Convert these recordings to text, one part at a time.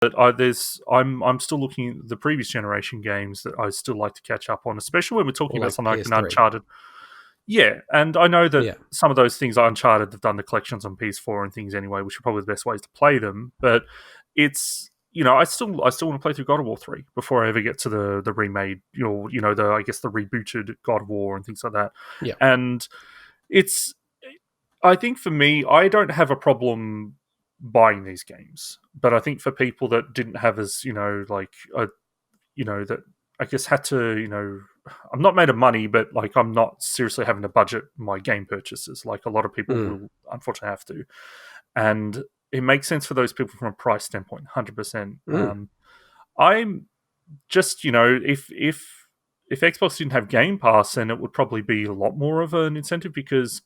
But I'm still looking at the previous generation games that I still like to catch up on, especially when we're talking Or about like something like an PS3. Uncharted. Yeah, and I know that Yeah. some of those things, Uncharted, have done the collections on PS4 and things anyway, which are probably the best ways to play them. But it's I still want to play through God of War 3 before I ever get to the remade, the I guess the rebooted God of War and things like that. Yeah. And it's I think for me, I don't have a problem buying these games, but I think for people that didn't have as that I guess had to I'm not made of money, but like I'm not seriously having to budget my game purchases like a lot of people Mm. will unfortunately have to, and it makes sense for those people from a price standpoint, 100%. Mm. I'm just if Xbox didn't have Game Pass, then it would probably be a lot more of an incentive because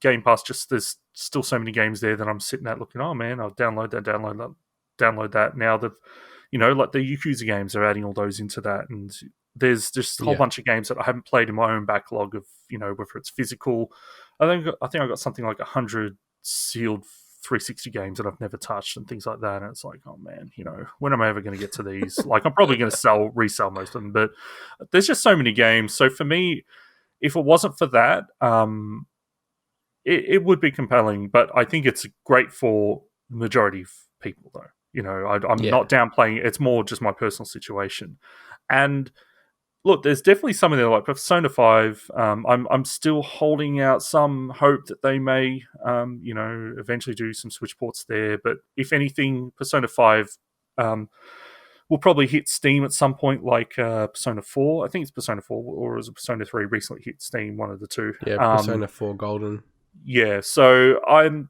Game Pass just there's still so many games there that I'm sitting at looking, oh man, I'll download that. Now that like the Yakuza games are adding all those into that, and there's just a whole Yeah. bunch of games that I haven't played in my own backlog of whether it's physical. I think I got something like 100 sealed 360 games that I've never touched and things like that. And it's like, oh man, when am I ever going to get to these? Like, I'm probably going to resell most of them, but there's just so many games. So for me, if it wasn't for that, it would be compelling. But I think it's great for the majority of people, though. I'm Yeah. not downplaying it. It's more just my personal situation. And look, there's definitely something there like Persona 5. I'm still holding out some hope that they may, eventually do some Switch ports there. But if anything, Persona 5 will probably hit Steam at some point, like Persona 4. I think it's Persona 4, or is it Persona 3 recently hit Steam, one of the two. Yeah. Persona 4 Golden. Yeah, so I've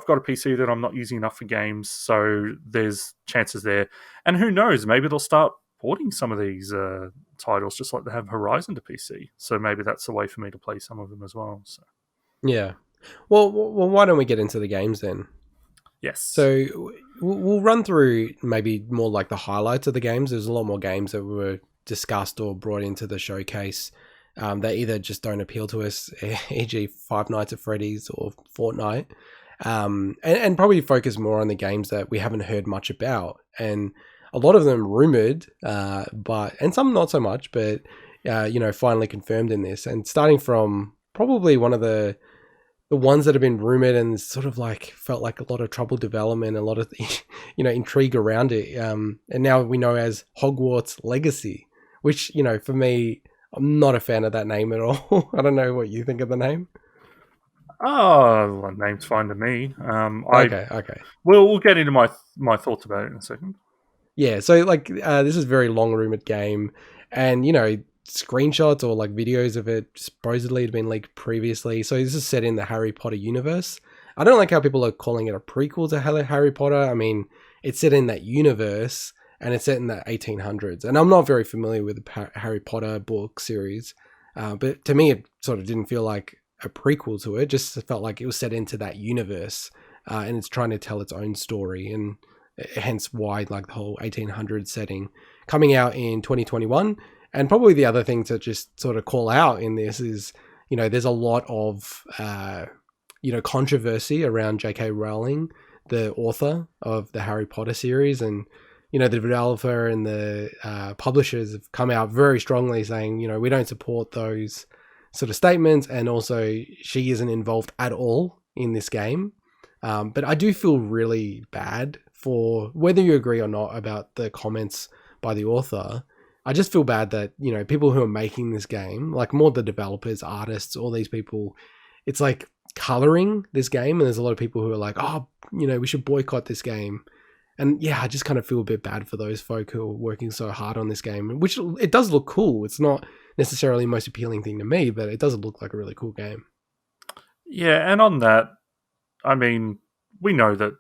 got a PC that I'm not using enough for games, so there's chances there. And who knows, maybe they'll start porting some of these titles just like they have Horizon to PC. So maybe that's a way for me to play some of them as well. So Yeah. Well, why don't we get into the games then? yes. So we'll run through maybe more like the highlights of the games. There's a lot more games that were discussed or brought into the showcase that either just don't appeal to us, e.g. Five Nights at Freddy's or Fortnite, and probably focus more on the games that we haven't heard much about. And a lot of them rumored, and some not so much, but finally confirmed in this. And starting from probably one of the ones that have been rumored and sort of like felt like a lot of troubled development, a lot of intrigue around it. And now we know as Hogwarts Legacy, which for me, I'm not a fan of that name at all. I don't know what you think of the name. Oh, well, name's fine to me. Okay. We'll get into my thoughts about it in a second. Yeah, so like this is a very long rumored game, and screenshots or like videos of it supposedly had been leaked previously. So this is set in the Harry Potter universe. I don't like how people are calling it a prequel to Harry Potter. I mean, it's set in that universe and it's set in the 1800s. And I'm not very familiar with the Harry Potter book series, but to me, it sort of didn't feel like a prequel to it. Just felt like it was set into that universe, and it's trying to tell its own story, and hence why like the whole 1800s setting coming out in 2021. And probably the other thing to just sort of call out in this is, there's a lot of, controversy around J.K. Rowling, the author of the Harry Potter series. And, the developer and the publishers have come out very strongly saying, we don't support those sort of statements. And also she isn't involved at all in this game. But I do feel really bad for whether you agree or not about the comments by the author. I just feel bad that, people who are making this game, like more the developers, artists, all these people, it's like coloring this game. And there's a lot of people who are like, oh, we should boycott this game. And yeah, I just kind of feel a bit bad for those folk who are working so hard on this game, which it does look cool. It's not necessarily the most appealing thing to me, but it does look like a really cool game. Yeah, and on that, I mean, we know that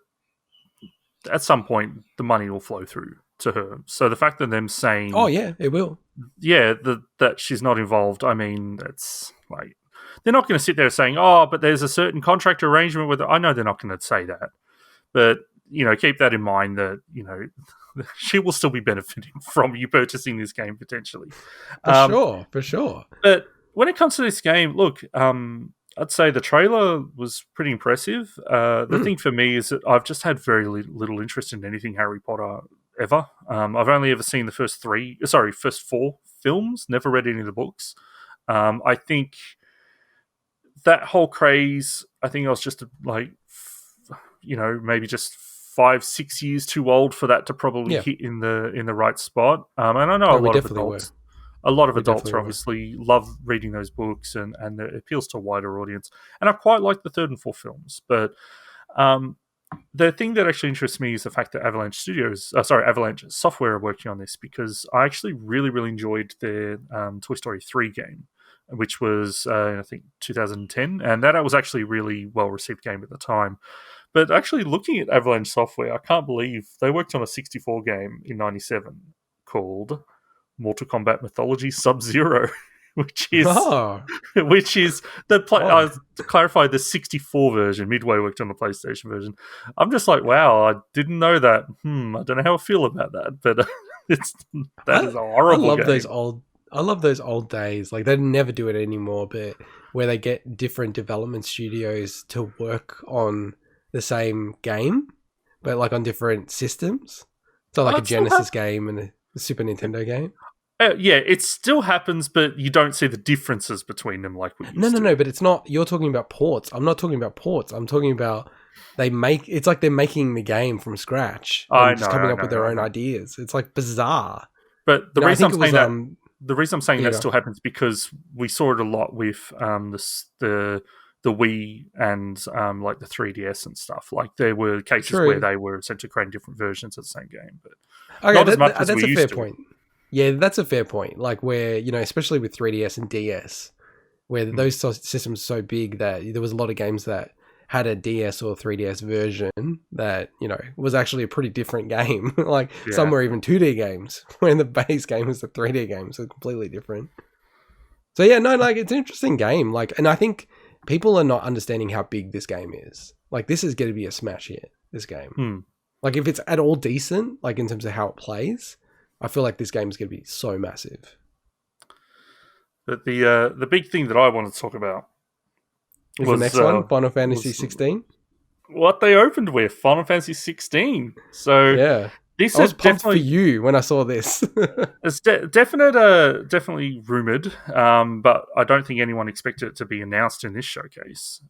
at some point the money will flow through to her. So the fact that them saying, oh yeah, it will. Yeah, that she's not involved. I mean, that's like they're not going to sit there saying, "Oh, but there's a certain contract arrangement with." I know they're not going to say that, but keep that in mind that she will still be benefiting from you purchasing this game potentially. For sure. But when it comes to this game, look, I'd say the trailer was pretty impressive. The Mm. thing for me is that I've just had very little interest in anything Harry Potter ever. I've only ever seen the first four films. Never read any of the books. I think that whole craze. I think I was just maybe just 5-6 years too old for that to probably Yeah. hit in the right spot. And I know No, we definitely were. a lot of We adults definitely are were. obviously love reading those books, and it appeals to a wider audience. And I quite like the third and fourth films, but um, the thing that actually interests me is the fact that Avalanche Software are working on this, because I actually really, really enjoyed their Toy Story 3 game, which was, I think, 2010, and that was actually a really well received game at the time. But actually, looking at Avalanche Software, I can't believe they worked on a 64 game in '97 called Mortal Kombat Mythology Sub Zero, which is Oh, which is odd. to clarify, the 64 version. Midway worked on the PlayStation version. I'm just like, wow, I didn't know that. I don't know how I feel about that, but it's that I is a I horrible love those game. old I love those old days. Like they never do it anymore, but where they get different development studios to work on the same game, but like on different systems. So like a It still Genesis game and a Super Nintendo game. yeah, it still happens, but you don't see the differences between them like we No, used no, to. no, but it's not. You're talking about ports. I'm not talking about ports. I'm talking about it's like they're making the game from scratch I and know, just coming I up know, with their I own know. ideas. It's like bizarre. But You know, I think it was the reason I'm saying here you that go. still happens, because we saw it a lot with the Wii and like the 3DS and stuff. Like there were cases where True. they were essentially creating different versions of the same game, but Okay, not as much as that's we a fair used to. point. Yeah, that's a fair point. Like where, you know, especially with 3DS and DS, where Mm, those systems are so big that there was a lot of games that had a DS or 3DS version that, you know, was actually a pretty different game. Like some yeah, were even 2D games when the base game was the 3D game, so completely different. So yeah, no, like it's an interesting game. Like, and I think people are not understanding how big this game is. Like, this is going to be a smash hit. This game. mm. Like, if it's at all decent, like in terms of how it plays, I feel like this game is going to be so massive. But the big thing that I wanted to talk about Is the was next one Final Fantasy was 16? what they opened with, Final Fantasy 16. So Yeah, this I is was pumped for definitely you when I saw this. definitely rumored, but I don't think anyone expected it to be announced in this showcase.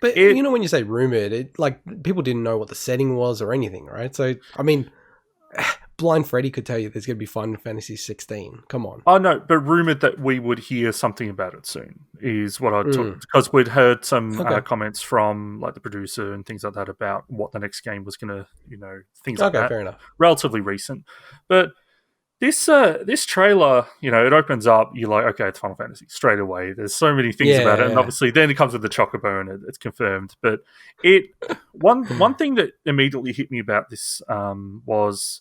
But It you know, when you say rumored, it like people didn't know what the setting was or anything, right? So I mean, Blind Freddy could tell you there's going to be Final Fantasy 16. Come on. Oh no, but rumored that we would hear something about it soon is what I took, Mm. because we'd heard some Okay. comments from like the producer and things like that about what the next game was gonna, things like Okay, that. fair enough. Relatively recent, but this trailer, it opens up. You're like, okay, it's Final Fantasy straight away. There's so many things Yeah, about it, yeah, and yeah. obviously then it comes with the chocobo, and it's confirmed. But it one thing that immediately hit me about this was,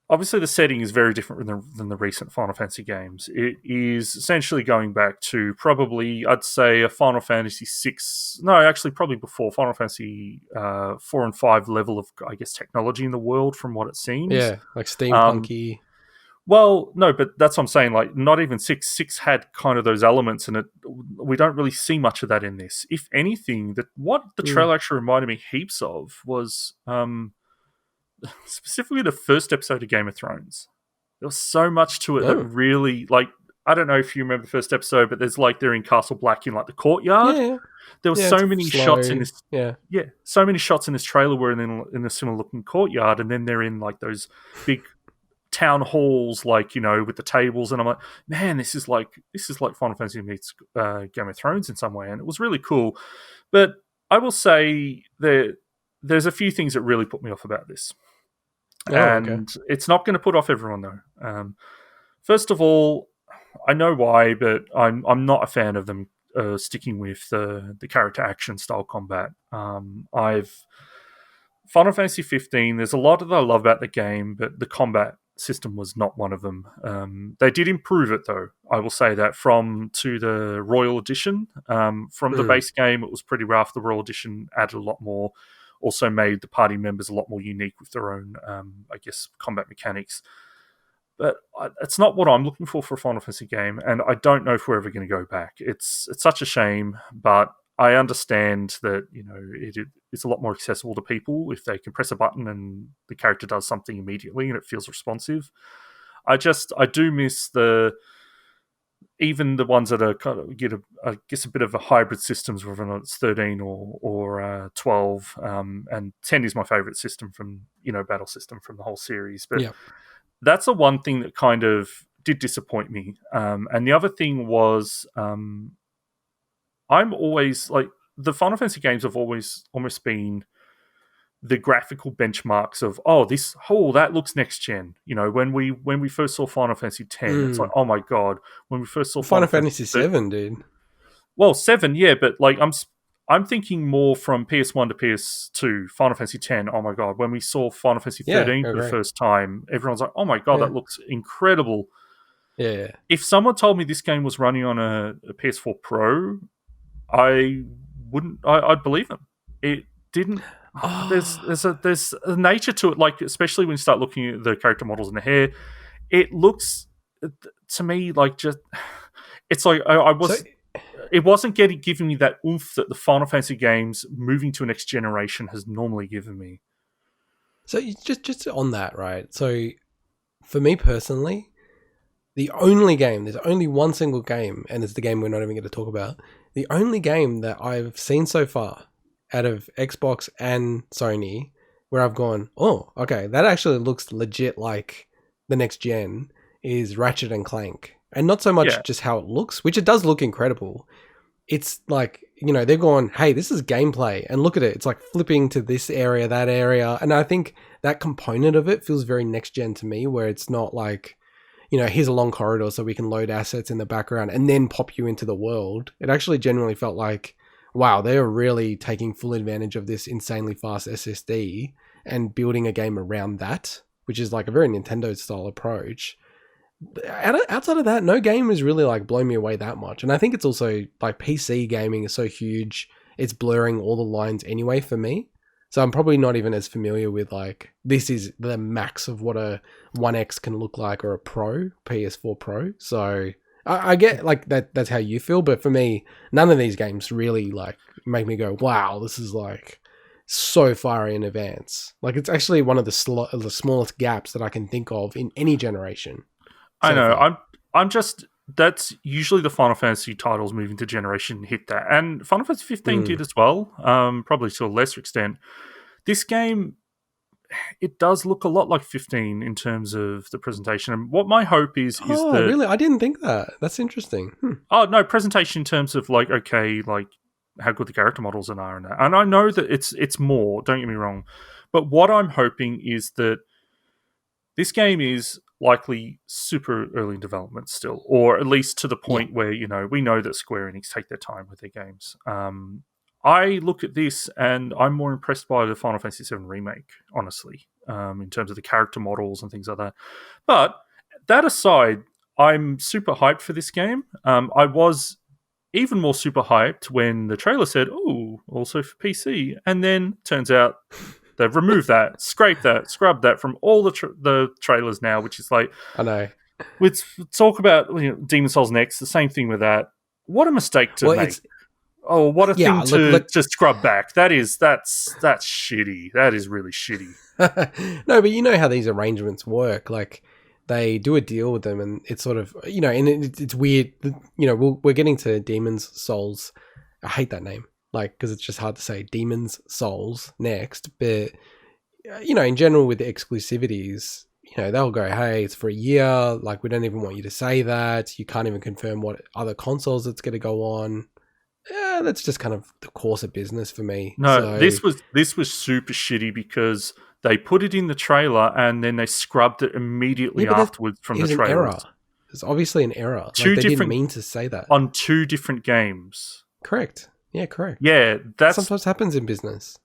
obviously the setting is very different than the recent Final Fantasy games. It is essentially going back to probably, I'd say, a Final Fantasy six. No, actually, probably before Final Fantasy 4 and 5 level of, I guess, technology in the world, from what it seems. Yeah, like Um, steampunky. well, no, but that's what I'm saying. Like, not even six. Six had kind of those elements, and we don't really see much of that in this. If anything, that what the Mm. trailer actually reminded me heaps of was specifically the first episode of Game of Thrones. There was so much to it that Oh, really, like, I don't know if you remember the first episode, but there's like they're in Castle Black in like the yeah, courtyard. yeah, There were yeah. It's so many shots in slow. this. Yeah, Yeah, so many shots in this trailer were in a similar looking courtyard, and then they're in like those big town halls, like, with the tables, and I'm like, man, this is like Final Fantasy meets Game of Thrones in some way, and it was really cool. But I will say there's a few things that really put me off about this, oh, okay. and it's not going to put off everyone though. First of all, I know why, but I'm not a fan of them sticking with the character action style combat. I've Final Fantasy 15. There's a lot that I love about the game, but the combat system was not one of them. They did improve it though. I will say that from to the Royal Edition. From the Mm. base game, it was pretty rough. The Royal Edition added a lot more. Also made the party members a lot more unique with their own, I guess, combat mechanics. but it's not what I'm looking for a Final Fantasy game, and I don't know if we're ever going to go back. It's such a shame, but I understand that it's a lot more accessible to people if they can press a button and the character does something immediately and it feels responsive. I do miss even the ones that are kind of I guess a bit of a hybrid systems, whether or not it's 13 or 12, and 10 is my favorite system from battle system from the whole series. But Yeah. that's the one thing that kind of did disappoint me. And the other thing was, I'm always like, the Final Fantasy games have always almost been the graphical benchmarks of that looks next gen. When we first saw Final Fantasy X, it's like, oh my god. When we first saw Final Fantasy VII, dude. Well, 7, yeah, but like I'm thinking more from PS1 to PS2, Final Fantasy X. Oh my god, when we saw Final Fantasy 13 for the first time, everyone's like, "Oh my god, that looks incredible." Yeah. If someone told me this game was running on a PS4 Pro, I'd believe them. It didn't. There's a nature to it, like especially when you start looking at the character models and the hair. It looks to me like just. It's like I was. It wasn't giving me that oomph that the Final Fantasy games moving to a next generation has normally given me. So just on that, right? So for me personally, there's only one single game, and it's the game we're not even going to talk about. The only game that I've seen so far out of Xbox and Sony where I've gone, oh, okay, that actually looks legit like the next gen is Ratchet and Clank. And not so much just how it looks, which it does look incredible. It's like, they're going, hey, this is gameplay. And look at it. It's like flipping to this area, that area. And I think that component of it feels very next gen to me, where it's not like, here's a long corridor so we can load assets in the background and then pop you into the world. It actually genuinely felt like, wow, they are really taking full advantage of this insanely fast SSD and building a game around that, which is like a very Nintendo style approach. Outside of that, no game has really like blown me away that much. And I think it's also like PC gaming is so huge, it's blurring all the lines anyway for me. So I'm probably not even as familiar with like, this is the max of what a 1X can look like, or a PS4 Pro. So I get like that's how you feel, but for me, none of these games really like make me go, wow, this is like so far in advance. Like it's actually one of the smallest gaps that I can think of in any generation. I know. I'm just. That's usually the Final Fantasy titles moving to generation hit that, and Final Fantasy 15 did as well. Probably to a lesser extent. This game, it does look a lot like 15 in terms of the presentation. And what my hope is that. Really? I didn't think that. That's interesting. Oh no, presentation in terms of like how good the character models are and that. And I know that it's more. Don't get me wrong, but what I'm hoping is that this game is likely super early in development still, or at least to the point where, we know that Square Enix take their time with their games. I look at this and I'm more impressed by the Final Fantasy VII Remake, honestly, in terms of the character models and things like that. But that aside, I'm super hyped for this game. I was even more super hyped when the trailer said, oh, also for PC. And then turns out they've removed that, scrubbed that from all the trailers now, which is like, I know. Let's talk about Demon Souls next. The same thing with that. What a mistake to make. What a thing to scrub back. That's shitty. That is really shitty. No, but you know how these arrangements work. Like they do a deal with them, and it's sort of and it's weird. We're getting to Demon's Souls. I hate that name. Like, because it's just hard to say, Demon's Souls next. But, in general with the exclusivities, they'll go, hey, it's for a year. Like, we don't even want you to say that. You can't even confirm what other consoles it's going to go on. Yeah, that's just kind of the course of business for me. No, this was super shitty because they put it in the trailer and then they scrubbed it immediately afterwards from the trailer. An error. There's obviously an error. They didn't mean to say that. On two different games. Correct. Yeah, correct. Yeah, that sometimes happens in business.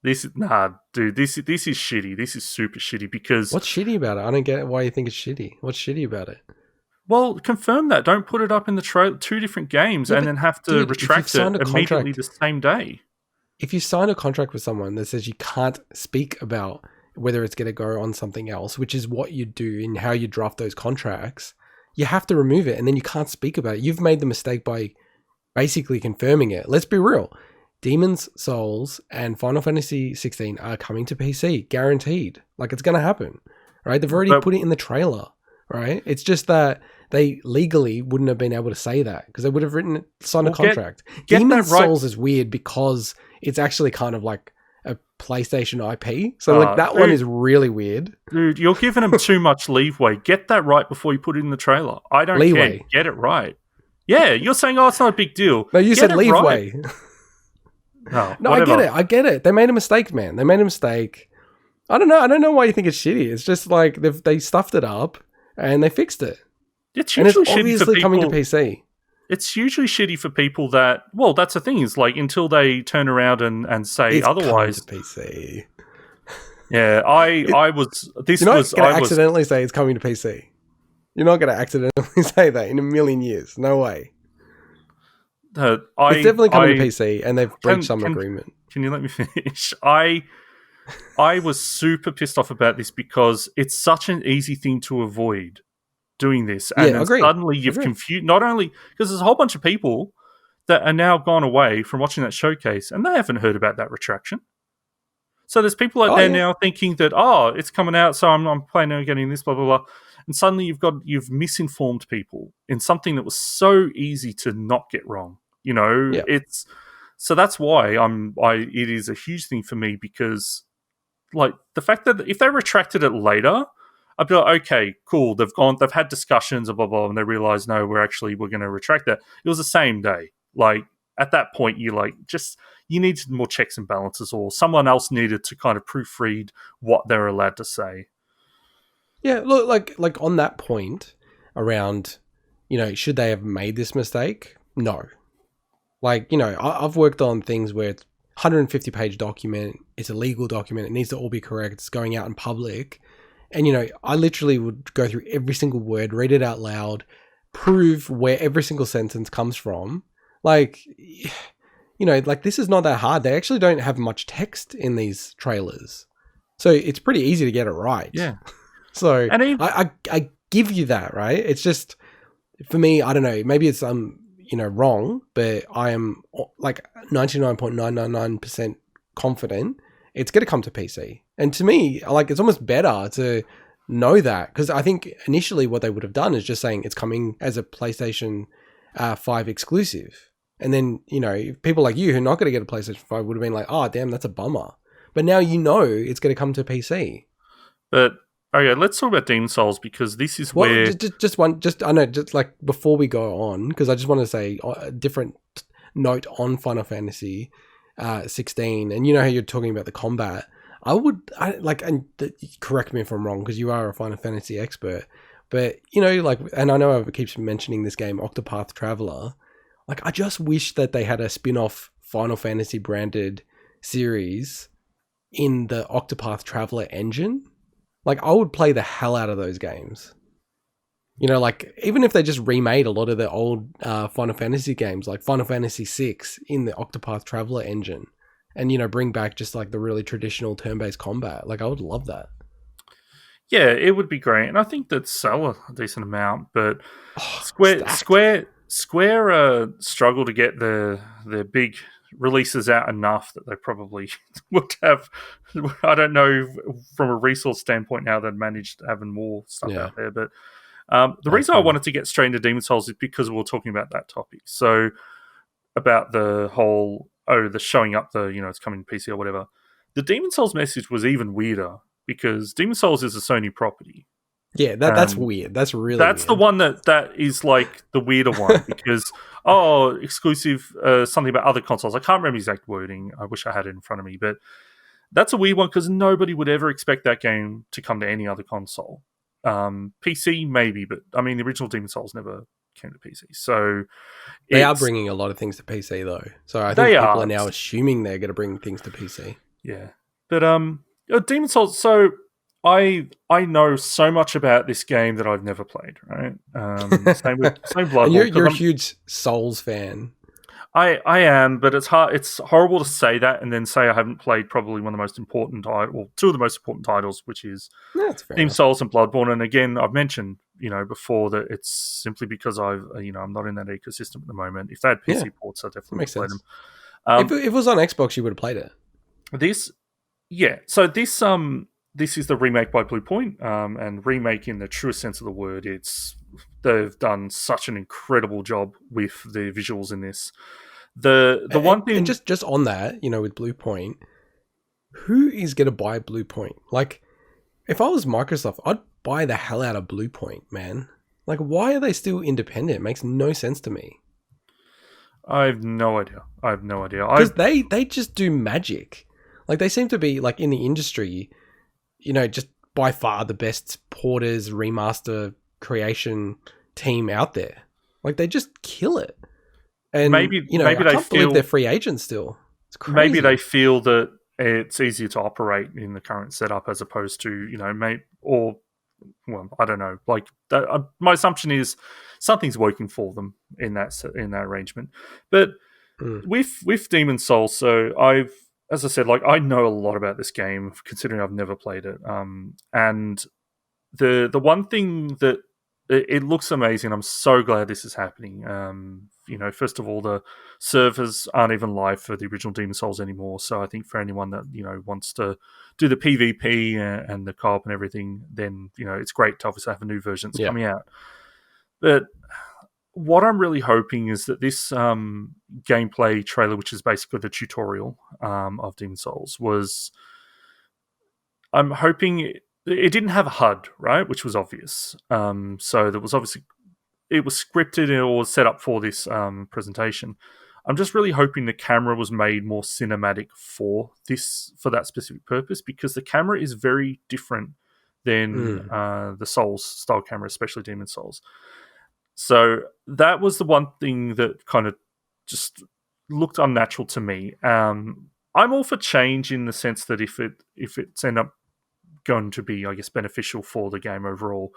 This is shitty. This is super shitty because what's shitty about it? I don't get why you think it's shitty. What's shitty about it? Well, confirm that. Don't put it up in the trailer. Two different games, and then have to retract it immediately the same day. If you sign a contract with someone that says you can't speak about whether it's going to go on something else, which is what you do in how you draft those contracts, you have to remove it and then you can't speak about it. You've made the mistake by basically confirming it. Let's be real. Demon's Souls and Final Fantasy 16 are coming to PC, guaranteed. Like, it's going to happen, right? They've already put it in the trailer, right? It's just that they legally wouldn't have been able to say that because they would have signed a contract. Demon's Souls is weird because it's actually kind of like a PlayStation IP. So like that one is really weird. Dude, you're giving them too much leeway. Get that right before you put it in the trailer. I don't care. Get it right. Yeah, you're saying, oh, it's not a big deal. No, you said leeway. Right. No, I get it. They made a mistake, man. They made a mistake. I don't know why you think it's shitty. It's just like they stuffed it up and they fixed it. It's usually and it's obviously coming to PC. It's usually shitty for people that, well, that's the thing is like until they turn around and say it's otherwise. Coming to PC. Yeah, I was. This you're not was. Going to accidentally say it's coming to PC. You're not going to accidentally say that in a million years. No way. It's definitely coming to PC, and they've breached some agreement. Can you let me finish? I was super pissed off about this because it's such an easy thing to avoid doing this, and then suddenly you've confused. Not only because there's a whole bunch of people that are now gone away from watching that showcase, and they haven't heard about that retraction. So there's people out there now thinking that it's coming out, so I'm planning on getting this, blah blah blah, and suddenly you've misinformed people in something that was so easy to not get wrong. You know, it's so that's why it is a huge thing for me because, like, the fact that if they retracted it later, I'd be like, okay, cool. They've had discussions, blah blah, and they realize no, we're going to retract that. It was the same day. Like at that point, you needed more checks and balances, or someone else needed to kind of proofread what they're allowed to say. Yeah, look, like on that point around, should they have made this mistake? No. Like, I've worked on things where it's 150-page document, it's a legal document, it needs to all be correct, it's going out in public. And, I literally would go through every single word, read it out loud, prove where every single sentence comes from. Like, like this is not that hard. They actually don't have much text in these trailers. So it's pretty easy to get it right. Yeah. So I give you that, right? It's just, for me, I don't know, maybe it's wrong, but I am like 99.999% confident it's going to come to PC. And to me, like, it's almost better to know that, because I think initially what they would have done is just saying it's coming as a PlayStation 5 exclusive. And then, people like you who are not going to get a PlayStation 5 would have been like, oh, damn, that's a bummer. But now it's going to come to PC. But okay, let's talk about Demon's Souls, because this is where I know, just like before we go on, because I just want to say a different note on Final Fantasy 16, and how you're talking about the combat. And correct me if I'm wrong, because you are a Final Fantasy expert, but and I know I keep mentioning this game, Octopath Traveler. Like, I just wish that they had a spin-off Final Fantasy branded series in the Octopath Traveler engine. Like, I would play the hell out of those games. Like, even if they just remade a lot of the old Final Fantasy games, like Final Fantasy VI in the Octopath Traveler engine, and, bring back just like the really traditional turn-based combat. Like, I would love that. Yeah, it would be great. And I think they'd sell a decent amount, but Square struggle to get their big releases out enough that they probably would have. I don't know from a resource standpoint how they'd managed having more stuff out there, but the reason I wanted to get straight into Demon's Souls is because we were talking about that topic. So about the whole the showing up, it's coming to PC or whatever. The Demon's Souls message was even weirder because Demon's Souls is a Sony property. Yeah, that's weird. That's really weird. The one that is like the weirder one because exclusive something about other consoles. I can't remember the exact wording. I wish I had it in front of me, but that's a weird one because nobody would ever expect that game to come to any other console. PC maybe, but I mean the original Demon's Souls never came to PC. So they are bringing a lot of things to PC though. So I think people are now assuming they're going to bring things to PC. Yeah, but Demon's Souls. So I know so much about this game that I've never played. Right? Same Blood. And you're a huge Souls fan. I am, but it's hard. It's horrible to say that and then say I haven't played probably one of the most important well, two of the most important titles, which is No, that's fair Demon enough. Souls and Bloodborne. And again, I've mentioned before that it's simply because I'm not in that ecosystem at the moment. If they had Yeah, PC ports, I that definitely would makes play them. sense. If it was on Xbox, you would have played it. This Yeah, so this is the remake by Blue Point, and remake in the truest sense of the word. They've done such an incredible job with the visuals in this. The one And thing, just on that, with Blue Point, who is going to buy Blue Point? Like, if I was Microsoft, I'd buy the hell out of Blue Point, man. Like, why are they still independent? It makes no sense to me. I have no idea. I have no idea. Because they just do magic. Like, they seem to be, like, in the industry, just by far the best porters, remaster, creation team out there. Like, they just kill it. And, maybe I they can't believe feel they're free agents still. It's crazy. maybe they feel that it's easier to operate in the current setup as opposed to I don't know. Like my assumption is something's working for them in that arrangement. But with Demon Souls, so as I said, like I know a lot about this game considering I've never played it. And the one thing that it looks amazing. I'm so glad this is happening. First of all, the servers aren't even live for the original Demon Souls anymore. So I think for anyone that wants to do the PvP and the co-op and everything, then it's great to obviously have a new version that's coming out. But what I'm really hoping is that this gameplay trailer, which is basically the tutorial of Demon Souls, I'm hoping it didn't have a HUD, right, which was obvious. So there was obviously it was scripted or was set up for this presentation. I'm just really hoping the camera was made more cinematic for that specific purpose, because the camera is very different than the Souls style camera, especially Demon Souls. So that was the one thing that kind of just looked unnatural to me. I'm all for change in the sense that if it's end up going to be, I guess, beneficial for the game overall.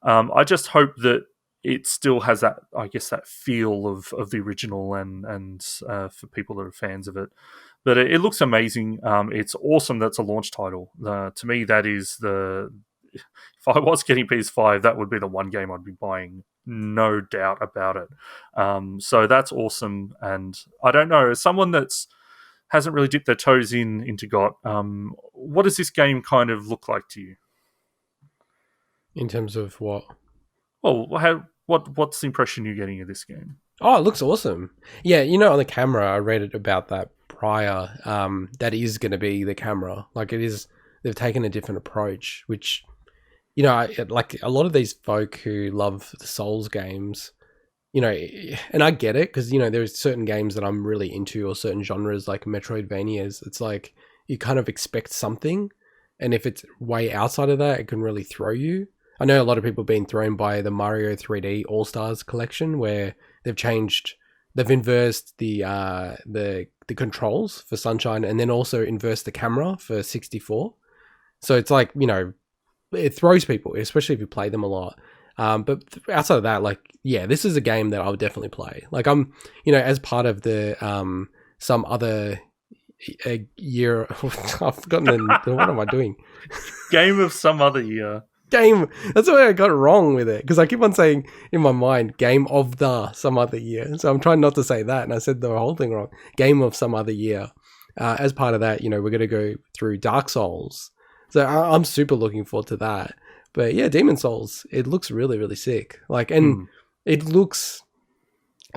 I just hope that it still has that, I guess, that feel of the original and for people that are fans of it. But it looks amazing. It's awesome that's a launch title. To me, that is if I was getting PS5, that would be the one game I'd be buying, no doubt about it. So that's awesome. And I don't know, as someone that's hasn't really dipped their toes into GOT, what does this game kind of look like to you? In terms of what? Well, what's the impression you're getting of this game? Oh, it looks awesome. Yeah, on the camera, I read it about that prior. That is going to be the camera. Like it is, they've taken a different approach, which, like a lot of these folk who love the Souls games, and I get it because, there's certain games that I'm really into or certain genres like Metroidvanias. It's like you kind of expect something, and if it's way outside of that, it can really throw you. I know a lot of people have been thrown by the Mario 3D All-Stars collection, where they've inversed the controls for Sunshine and then also inversed the camera for 64. So it's like, it throws people, especially if you play them a lot. But outside of that, like, yeah, this is a game that I would definitely play. Like I'm, as part of the some other year, I've forgotten what am I doing? Game of some other year. Game. That's why I got it wrong with it, because I keep on saying in my mind game of the some other year. So I'm trying not to say that, and I said the whole thing wrong. Game of some other year. As part of that, we're going to go through Dark Souls. So I'm super looking forward to that. But yeah, Demon Souls, it looks really, really sick. Like, and it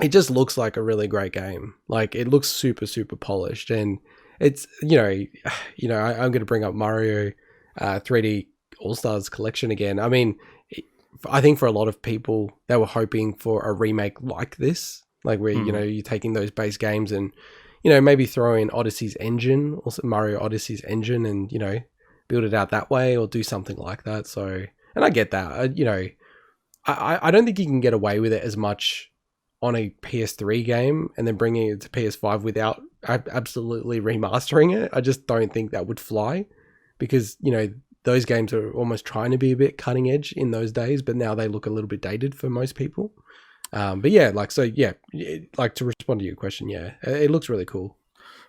just looks like a really great game. Like it looks super, super polished, and it's I'm going to bring up Mario 3D All-Stars collection again. I mean, I think for a lot of people, they were hoping for a remake like this, like where you're taking those base games and maybe throw in Odyssey's engine, also Mario Odyssey's engine, and build it out that way or do something like that. So, and I get that. I don't think you can get away with it as much on a PS3 game and then bringing it to PS5 without absolutely remastering it. I just don't think that would fly, because those games are almost trying to be a bit cutting edge in those days, but now they look a little bit dated for most people. But yeah, like so, yeah, like to respond to your question, yeah, it looks really cool.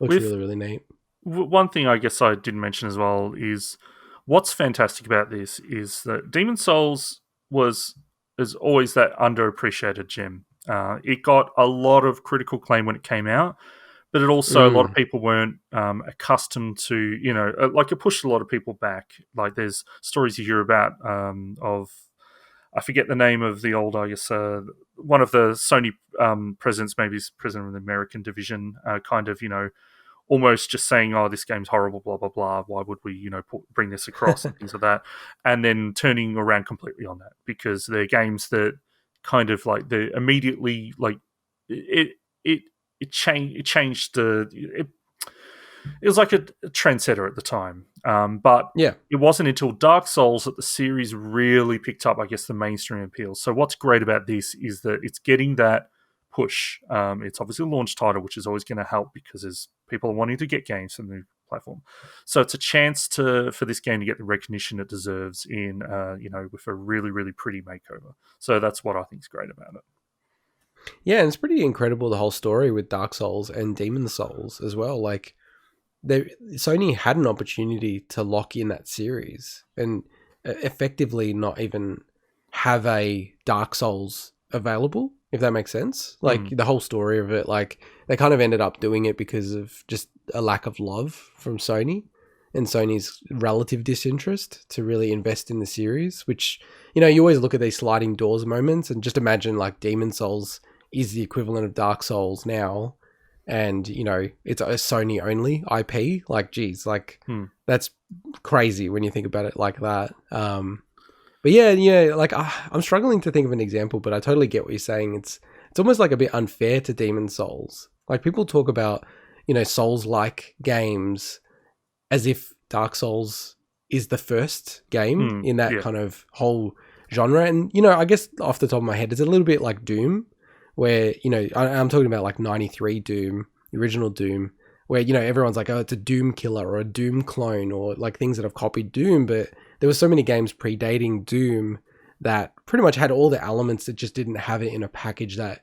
Looks With really really neat. one thing I guess I didn't mention as well is what's fantastic about this is that Demon Souls is always that underappreciated gem. It got a lot of critical acclaim when it came out, but it also a lot of Mm. people weren't accustomed to, like it pushed a lot of people back. Like there's stories you hear about of I forget the name of the old, I guess, one of the Sony presidents, maybe he's president of the American division, kind of, almost just saying, "Oh, this game's horrible," blah blah blah. Why would we, bring this across and things like that, and then turning around completely on that because they're games that kind of like they immediately like it it it changed it was like a trendsetter at the time. But Yeah, it wasn't until Dark Souls that the series really picked up, I guess, the mainstream appeal. So what's great about this is that it's getting that push. It's obviously a launch title, which is always going to help because there's people wanting to get games from the platform. So it's a chance for this game to get the recognition it deserves in, with a really, really pretty makeover. So that's what I think is great about it. yeah, and it's pretty incredible the whole story with Dark Souls and Demon Souls as well. Like Sony had an opportunity to lock in that series and effectively not even have a Dark Souls available, if that makes sense. Like the whole story of it, like they kind of ended up doing it because of just a lack of love from Sony and Sony's relative disinterest to really invest in the series, which, you always look at these sliding doors moments and just imagine like Demon Souls is the equivalent of Dark Souls now, and it's a Sony only IP. Like, geez, like that's crazy when you think about it like that. But yeah, like I'm struggling to think of an example, but I totally get what you're saying. It's almost like a bit unfair to Demon Souls. Like people talk about Souls-like games as if Dark Souls is the first game in that kind of whole genre, and I guess off the top of my head, it's a little bit like Doom, where I'm talking about like 93 Doom, the original Doom, where everyone's like, oh, it's a Doom killer or a Doom clone or like things that have copied Doom, but there were so many games predating Doom that pretty much had all the elements that just didn't have it in a package that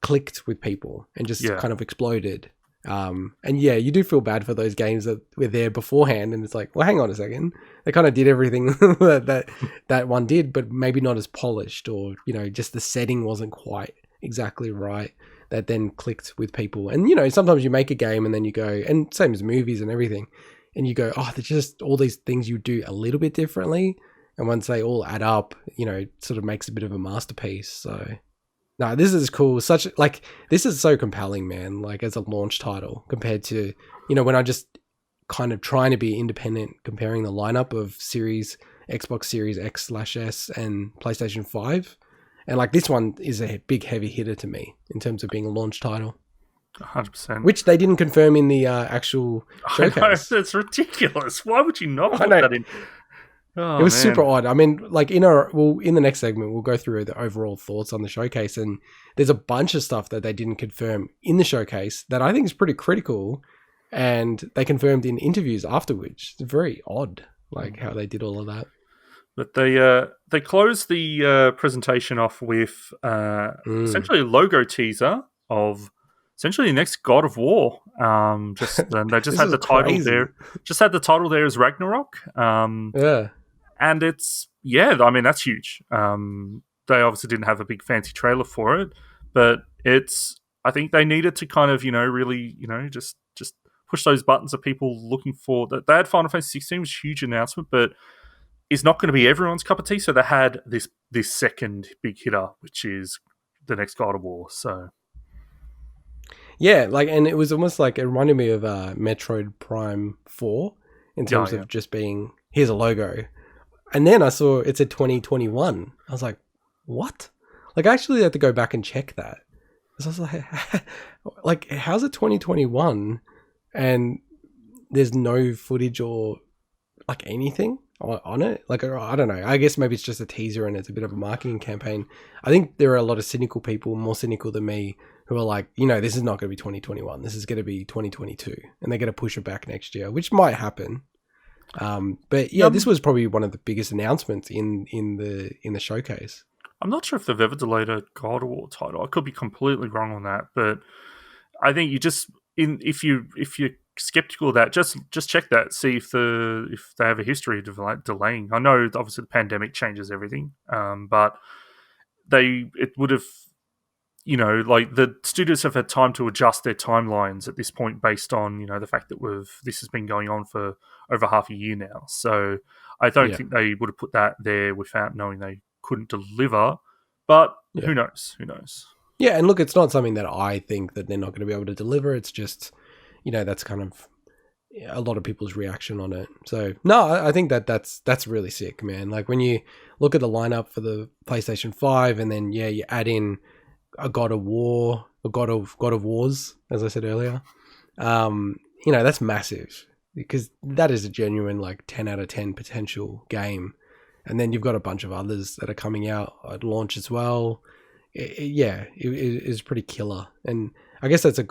clicked with people and just kind of exploded. And yeah, you do feel bad for those games that were there beforehand, and it's like, well, hang on a second, they kind of did everything that one did, but maybe not as polished, or just the setting wasn't quite exactly right, that then clicked with people. And sometimes you make a game and then you go, and same as movies and everything, and you go, oh, there's just all these things you do a little bit differently, and once they all add up, it sort of makes a bit of a masterpiece. So no, this is cool. This is so compelling, man, like as a launch title compared to when I just kind of trying to be independent, comparing the lineup of Xbox Series X/S and PlayStation 5. And like this one is a big heavy hitter to me in terms of being a launch title. 100%. Which they didn't confirm in the actual showcase. I know, that's ridiculous. Why would you not put that in? Oh, it was man. super odd. I mean, like in the next segment, we'll go through the overall thoughts on the showcase, and there's a bunch of stuff that they didn't confirm in the showcase that I think is pretty critical, and they confirmed in interviews afterwards. It's very odd, like how they did all of that. But they closed the presentation off with essentially a logo teaser of essentially the next God of War. They just had the title there. Just had the title there as Ragnarok. Yeah. And I mean, that's huge. They obviously didn't have a big fancy trailer for it, but I think they needed to kind of, really, just push those buttons of people looking for that. They had Final Fantasy XVI, was a huge announcement, but it's not going to be everyone's cup of tea. So they had this second big hitter, which is the next God of War. So yeah, and it was almost like it reminded me of Metroid Prime 4 in terms of just being, here's a logo. And then I saw it said 2021. I was like, what? Like, I actually had to go back and check that. Because I was like, how's it 2021 and there's no footage or like anything on it? Like, I don't know. I guess maybe it's just a teaser and it's a bit of a marketing campaign. I think there are a lot of cynical people, more cynical than me, who are like, this is not going to be 2021. This is going to be 2022. And they're going to push it back next year, which might happen. But yeah, this was probably one of the biggest announcements in the showcase. I'm not sure if they've ever delayed a God of War title. I could be completely wrong on that, but I think you just if you're skeptical of that, just check that, see if they have a history of delaying. I know obviously the pandemic changes everything, but it would have, like the studios have had time to adjust their timelines at this point based on the fact that this has been going on for over half a year now. So I don't Yeah, think they would have put that there without knowing they couldn't deliver. But yeah. who knows? Who knows? Yeah, and look, it's not something that I think that they're not going to be able to deliver. It's just, that's kind of a lot of people's reaction on it. So no, I think that's really sick, man. Like when you look at the lineup for the PlayStation 5, and then you add in a God of War, a God of Wars, as I said earlier. That's massive because that is a genuine like 10 out of 10 potential game. And then you've got a bunch of others that are coming out at launch as well. It is pretty killer. And I guess that's a